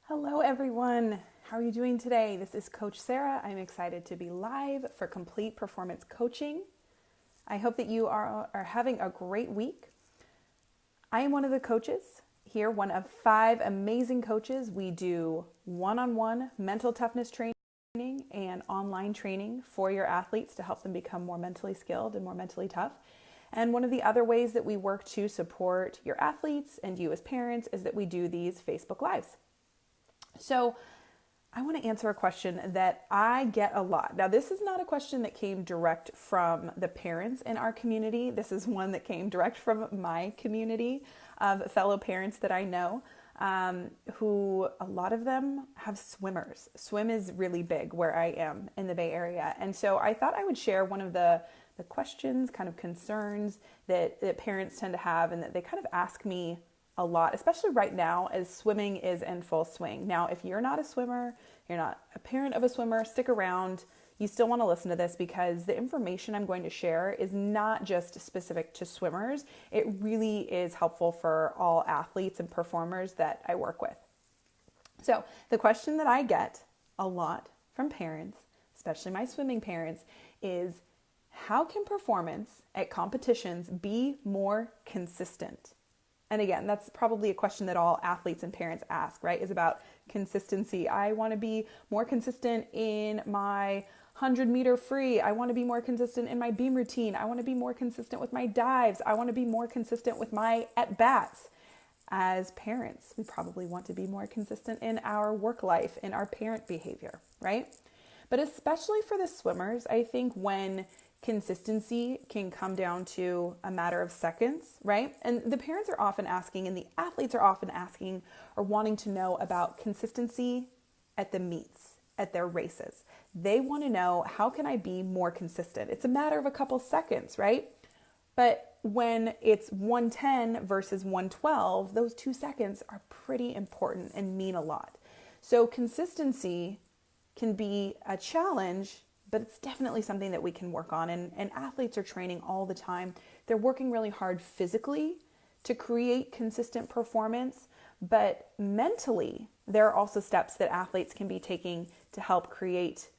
Hello, everyone. How are you doing today? This is Coach Sara. I'm excited to be live for Complete Performance Coaching. I hope that you are having a great week. I am one of the coaches here, one of 5 amazing coaches. We do one-on-one mental toughness training and online training for your athletes to help them become more mentally skilled and more mentally tough. And one of the other ways that we work to support your athletes and you as parents is that we do these Facebook Lives. So I want to answer a question that I get a lot. Now, this is not a question that came direct from the parents in our community. This is one that came direct from my community of fellow parents that I know, who a lot of them have swimmers. Swim is really big where I am in the Bay Area. And so I thought I would share one of the questions, kind of concerns that parents tend to have and that they kind of ask me a lot, especially right now as swimming is in full swing. Now, if you're not a swimmer, you're not a parent of a swimmer, stick around. You still want to listen to this because the information I'm going to share is not just specific to swimmers. It really is helpful for all athletes and performers that I work with. So the question that I get a lot from parents, especially my swimming parents, is how can performance at competitions be more consistent? And again, that's probably a question that all athletes and parents ask, right? Is about consistency. I want to be more consistent in my 100-meter free. I want to be more consistent in my beam routine. I want to be more consistent with my dives. I want to be more consistent with my at-bats. As parents, we probably want to be more consistent in our work life, in our parent behavior, right? But especially for the swimmers, I think when consistency can come down to a matter of seconds, right? And the parents are often asking, and the athletes are often asking or wanting to know about consistency at the meets, at their races. They want to know, how can I be more consistent? It's a matter of a couple seconds, right? But when it's 110 versus 112, those 2 seconds are pretty important and mean a lot. So consistency can be a challenge, but it's definitely something that we can work on. And athletes are training all the time. They're working really hard physically to create consistent performance, but mentally, there are also steps that athletes can be taking to help create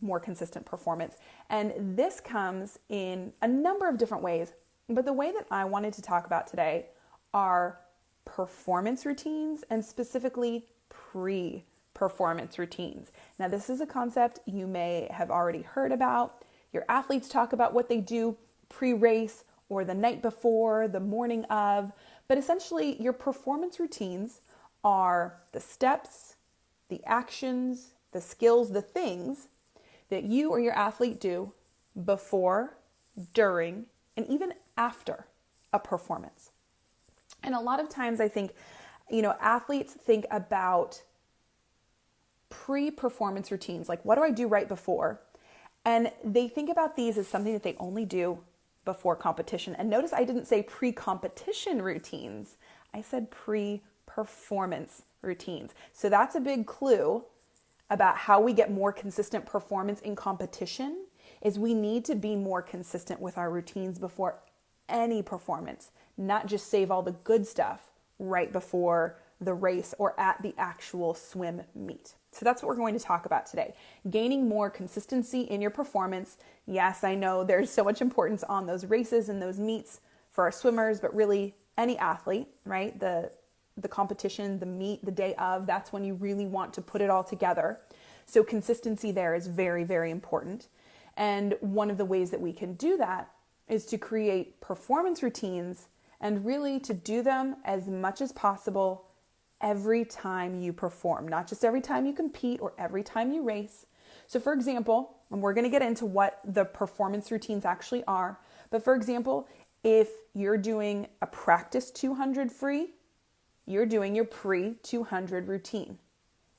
more consistent performance. And this comes in a number of different ways, but the way that I wanted to talk about today are performance routines and specifically pre-performance routines. Now, this is a concept you may have already heard about. Your athletes talk about what they do pre-race or the night before, the morning of, but essentially your performance routines are the steps, the actions, the skills, the things that you or your athlete do before, during, and even after a performance. And a lot of times I think, athletes think about pre-performance routines, like what do I do right before? And they think about these as something that they only do before competition. And notice I didn't say pre-competition routines. I said pre-performance routines. So that's a big clue about how we get more consistent performance in competition is we need to be more consistent with our routines before any performance, not just save all the good stuff right before the race or at the actual swim meet. So that's what we're going to talk about today. Gaining more consistency in your performance. Yes, I know there's so much importance on those races and those meets for our swimmers, but really any athlete, right? The competition, the meet, the day of, that's when you really want to put it all together. So consistency there is very, very important. And one of the ways that we can do that is to create performance routines and really to do them as much as possible every time you perform, not just every time you compete or every time you race. So for example, and we're going to get into what the performance routines actually are, but for example, if you're doing a practice 200 free, you're doing your pre-200 routine.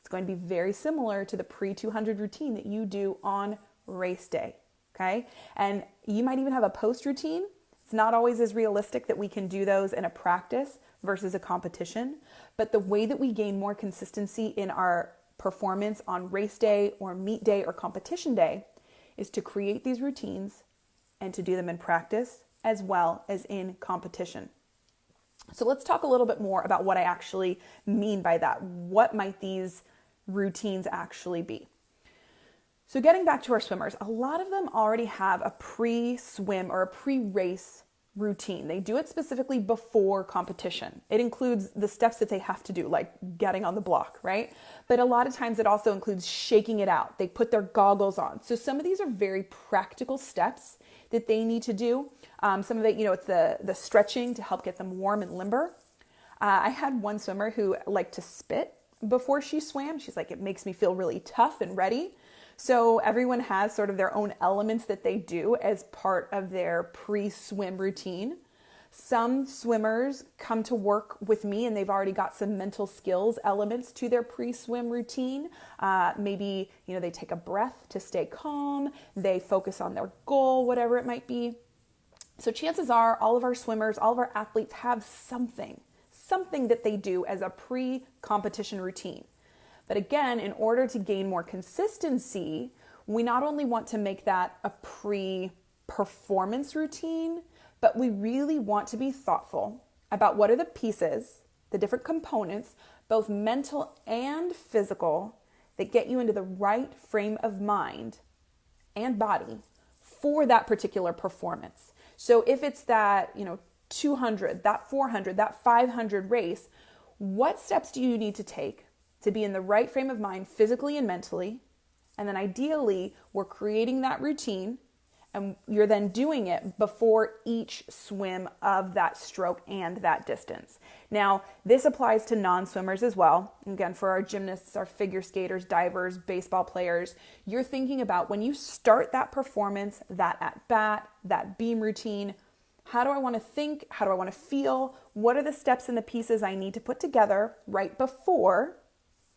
It's going to be very similar to the pre-200 routine that you do on race day, okay? And you might even have a post routine. It's not always as realistic that we can do those in a practice versus a competition, but the way that we gain more consistency in our performance on race day or meet day or competition day is to create these routines and to do them in practice as well as in competition. So let's talk a little bit more about what I actually mean by that. What might these routines actually be? So getting back to our swimmers, a lot of them already have a pre-swim or a pre-race routine. They do it specifically before competition. It includes the steps that they have to do, like getting on the block, right? But a lot of times it also includes shaking it out. They put their goggles on. So some of these are very practical steps that they need to do. Some of it, it's the stretching to help get them warm and limber. I had one swimmer who liked to spit before she swam. She's like, it makes me feel really tough and ready. So everyone has sort of their own elements that they do as part of their pre-swim routine. Some swimmers come to work with me and they've already got some mental skills elements to their pre-swim routine. Maybe, they take a breath to stay calm. They focus on their goal, whatever it might be. So chances are all of our swimmers, all of our athletes have something that they do as a pre-competition routine. But again, in order to gain more consistency, we not only want to make that a pre-performance routine, but we really want to be thoughtful about what are the pieces, the different components, both mental and physical, that get you into the right frame of mind and body for that particular performance. So if it's that, 200, that 400, that 500 race, what steps do you need to take to be in the right frame of mind physically and mentally? And then ideally, we're creating that routine and you're then doing it before each swim of that stroke and that distance. Now, this applies to non-swimmers as well. Again, for our gymnasts, our figure skaters, divers, baseball players, you're thinking about when you start that performance, that at-bat, that beam routine, how do I want to think? How do I want to feel? What are the steps and the pieces I need to put together right before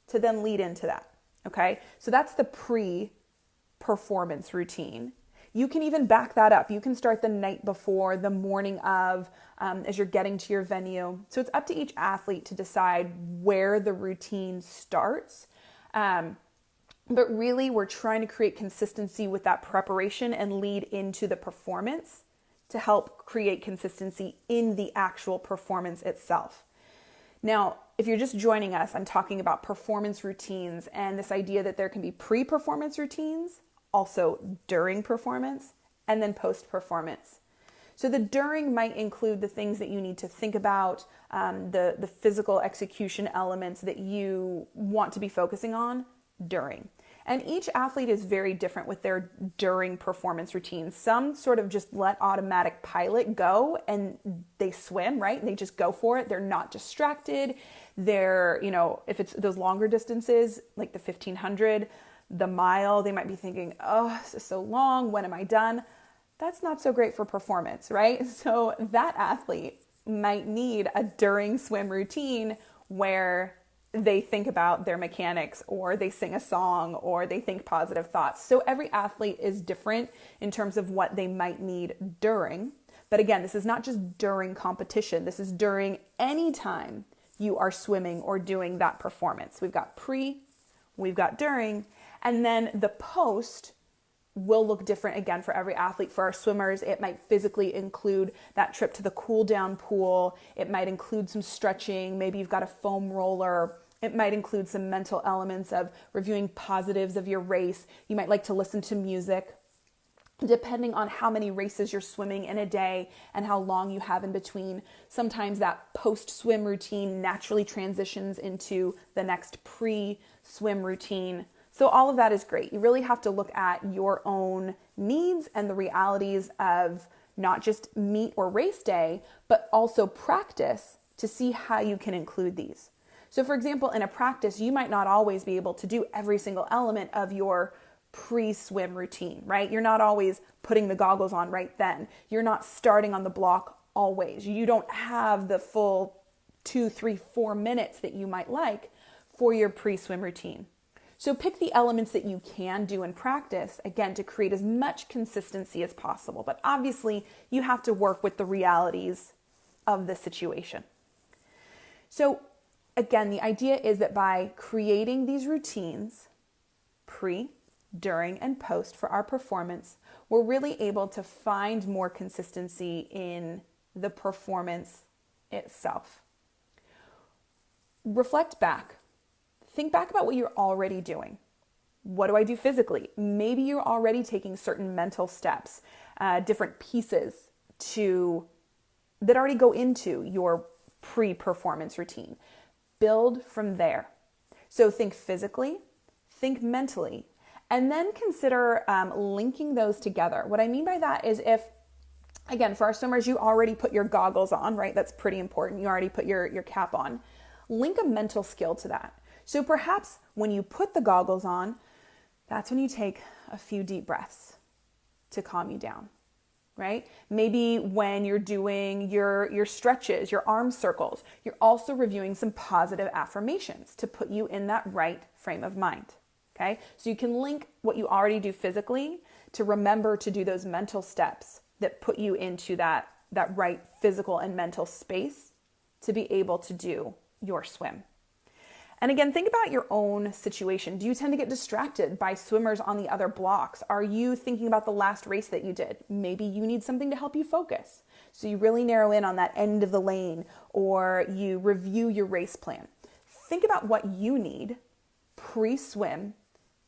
to then lead into that, okay? So that's the pre-performance routine. You can even back that up. You can start the night before, the morning of, as you're getting to your venue. So it's up to each athlete to decide where the routine starts. But really, we're trying to create consistency with that preparation and lead into the performance to help create consistency in the actual performance itself. Now, if you're just joining us, I'm talking about performance routines and this idea that there can be pre-performance routines, also during performance, and then post-performance. So the during might include the things that you need to think about, the physical execution elements that you want to be focusing on during. And each athlete is very different with their during performance routines. Some sort of just let automatic pilot go and they swim, right? They just go for it. They're not distracted. They're, if it's those longer distances, like the 1500, the mile, they might be thinking, oh, this is so long. When am I done? That's not so great for performance, right? So that athlete might need a during swim routine where they think about their mechanics or they sing a song or they think positive thoughts. So every athlete is different in terms of what they might need during. But again, this is not just during competition. This is during any time you are swimming or doing that performance. We've got pre, we've got during, and then the post will look different again for every athlete. For our swimmers, it might physically include that trip to the cool down pool. It might include some stretching. Maybe you've got a foam roller. It might include some mental elements of reviewing positives of your race. You might like to listen to music. Depending on how many races you're swimming in a day and how long you have in between, sometimes that post-swim routine naturally transitions into the next pre-swim routine. So all of that is great. You really have to look at your own needs and the realities of not just meet or race day, but also practice to see how you can include these. So for example, in a practice, you might not always be able to do every single element of your pre-swim routine, right? You're not always putting the goggles on right then. You're not starting on the block always. You don't have the full 2, 3, 4 minutes that you might like for your pre-swim routine. So pick the elements that you can do in practice, again, to create as much consistency as possible. But obviously, you have to work with the realities of the situation. So again, the idea is that by creating these routines, pre, during, and post for our performance, we're really able to find more consistency in the performance itself. Reflect back. Think back about what you're already doing. What do I do physically? Maybe you're already taking certain mental steps, different pieces that already go into your pre-performance routine. Build from there. So think physically, think mentally, and then consider linking those together. What I mean by that is again, for our swimmers, you already put your goggles on, right? That's pretty important. You already put your cap on. Link a mental skill to that. So perhaps when you put the goggles on, that's when you take a few deep breaths to calm you down, right? Maybe when you're doing your stretches, your arm circles, you're also reviewing some positive affirmations to put you in that right frame of mind, okay? So you can link what you already do physically to remember to do those mental steps that put you into that right physical and mental space to be able to do your swim. And again, think about your own situation. Do you tend to get distracted by swimmers on the other blocks? Are you thinking about the last race that you did? Maybe you need something to help you focus. So you really narrow in on that end of the lane, or you review your race plan. Think about what you need pre-swim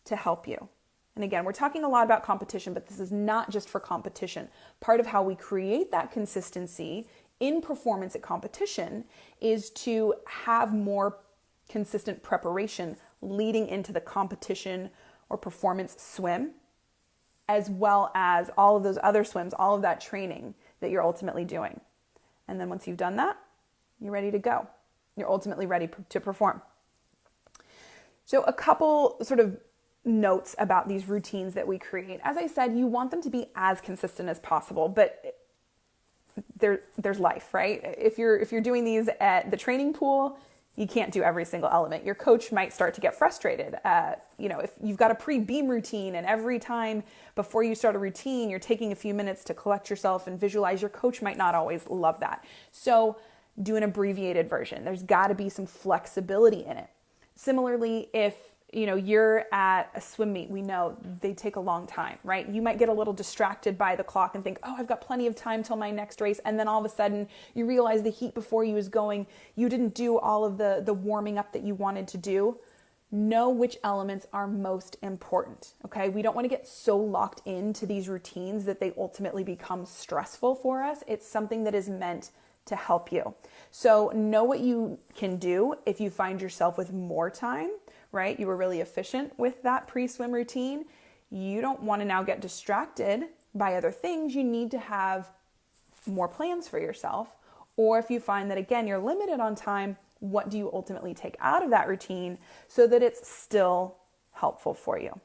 to help you. And again, we're talking a lot about competition, but this is not just for competition. Part of how we create that consistency in performance at competition is to have more consistent preparation leading into the competition or performance swim, as well as all of those other swims, all of that training that you're ultimately doing. And then once you've done that, you're ready to go. You're ultimately ready to perform. So a couple sort of notes about these routines that we create. As I said, you want them to be as consistent as possible, but there's life, right? If you're doing these at the training pool, you can't do every single element. Your coach might start to get frustrated. If you've got a pre-beam routine and every time before you start a routine, you're taking a few minutes to collect yourself and visualize, your coach might not always love that. So do an abbreviated version. There's got to be some flexibility in it. Similarly, if you're at a swim meet, we know they take a long time, right? You might get a little distracted by the clock and think, oh, I've got plenty of time till my next race. And then all of a sudden you realize the heat before you is going, you didn't do all of the warming up that you wanted to do. Know which elements are most important, okay? We don't want to get so locked into these routines that they ultimately become stressful for us. It's something that is meant to help you. So know what you can do if you find yourself with more time, right? You were really efficient with that pre-swim routine. You don't want to now get distracted by other things. You need to have more plans for yourself. Or if you find that, again, you're limited on time, what do you ultimately take out of that routine so that it's still helpful for you?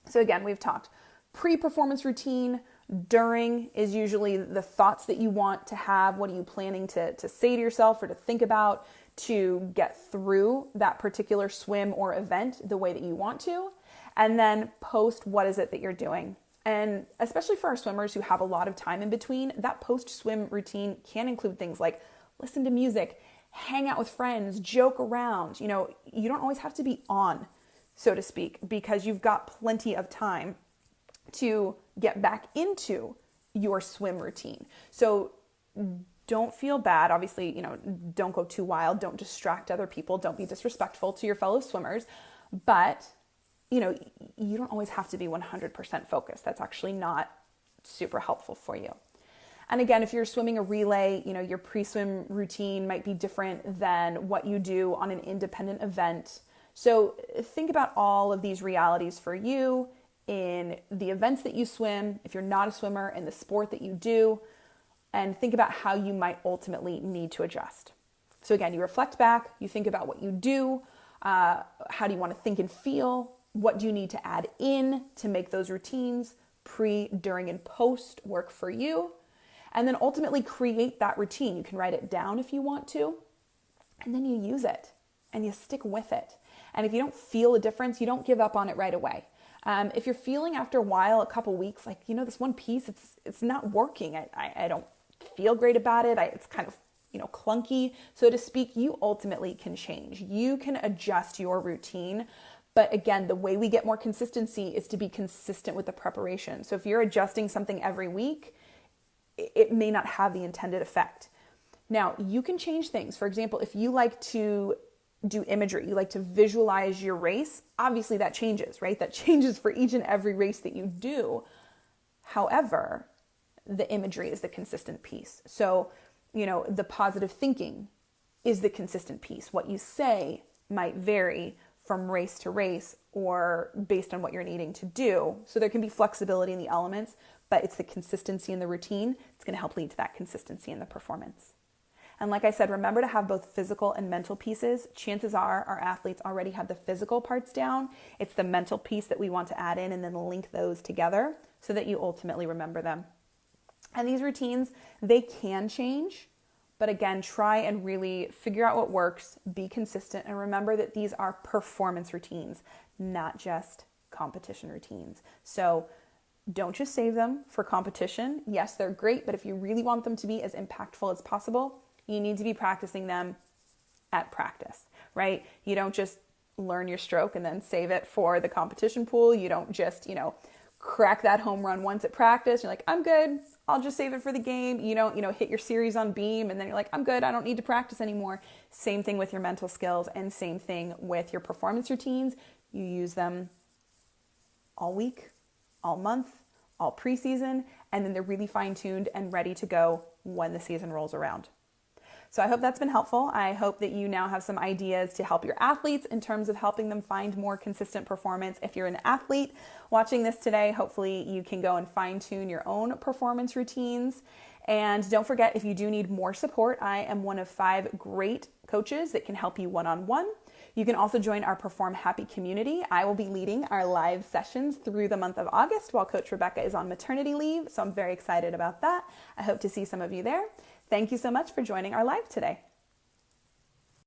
So again, we've talked pre-performance routine. During is usually the thoughts that you want to have. What are you planning to say to yourself or to think about to get through that particular swim or event the way that you want to? And then post, what is it that you're doing? And especially for our swimmers who have a lot of time in between, that post-swim routine can include things like listen to music, hang out with friends, joke around. You don't always have to be on, so to speak, because you've got plenty of time to get back into your swim routine. So don't feel bad. Obviously, don't go too wild. Don't distract other people. Don't be disrespectful to your fellow swimmers. But, you don't always have to be 100% focused. That's actually not super helpful for you. And again, if you're swimming a relay, your pre-swim routine might be different than what you do on an independent event. So think about all of these realities for you in the events that you swim, if you're not a swimmer, in the sport that you do, and think about how you might ultimately need to adjust. So again, you reflect back, you think about what you do, how do you want to think and feel, what do you need to add in to make those routines pre, during, and post work for you, and then ultimately create that routine. You can write it down if you want to, and then you use it, and you stick with it. And if you don't feel a difference, you don't give up on it right away. If you're feeling after a while, a couple weeks, like, this one piece, it's not working. I don't feel great about it. It's kind of, clunky, so to speak. You ultimately can change. You can adjust your routine. But again, the way we get more consistency is to be consistent with the preparation. So if you're adjusting something every week, it may not have the intended effect. Now, you can change things. For example, if you like to do imagery, you like to visualize your race, obviously that changes, right? That changes for each and every race that you do. However, the imagery is the consistent piece. So, the positive thinking is the consistent piece. What you say might vary from race to race or based on what you're needing to do. So there can be flexibility in the elements, but it's the consistency in the routine. It's going to help lead to that consistency in the performance. And like I said, remember to have both physical and mental pieces. Chances are our athletes already have the physical parts down. It's the mental piece that we want to add in and then link those together so that you ultimately remember them. And these routines, they can change, but again, try and really figure out what works, be consistent, and remember that these are performance routines, not just competition routines. So don't just save them for competition. Yes, they're great, but if you really want them to be as impactful as possible, you need to be practicing them at practice, right? You don't just learn your stroke and then save it for the competition pool. You don't just, crack that home run once at practice. You're like, I'm good. I'll just save it for the game. You don't, hit your series on beam and then you're like, I'm good. I don't need to practice anymore. Same thing with your mental skills and same thing with your performance routines. You use them all week, all month, all preseason, and then they're really fine-tuned and ready to go when the season rolls around. So I hope that's been helpful. I hope that you now have some ideas to help your athletes in terms of helping them find more consistent performance. If you're an athlete watching this today, hopefully you can go and fine-tune your own performance routines. And don't forget, if you do need more support, I am one of 5 great coaches that can help you one-on-one. You can also join our Perform Happy community. I will be leading our live sessions through the month of August while Coach Rebecca is on maternity leave. So I'm very excited about that. I hope to see some of you there. Thank you so much for joining our live today.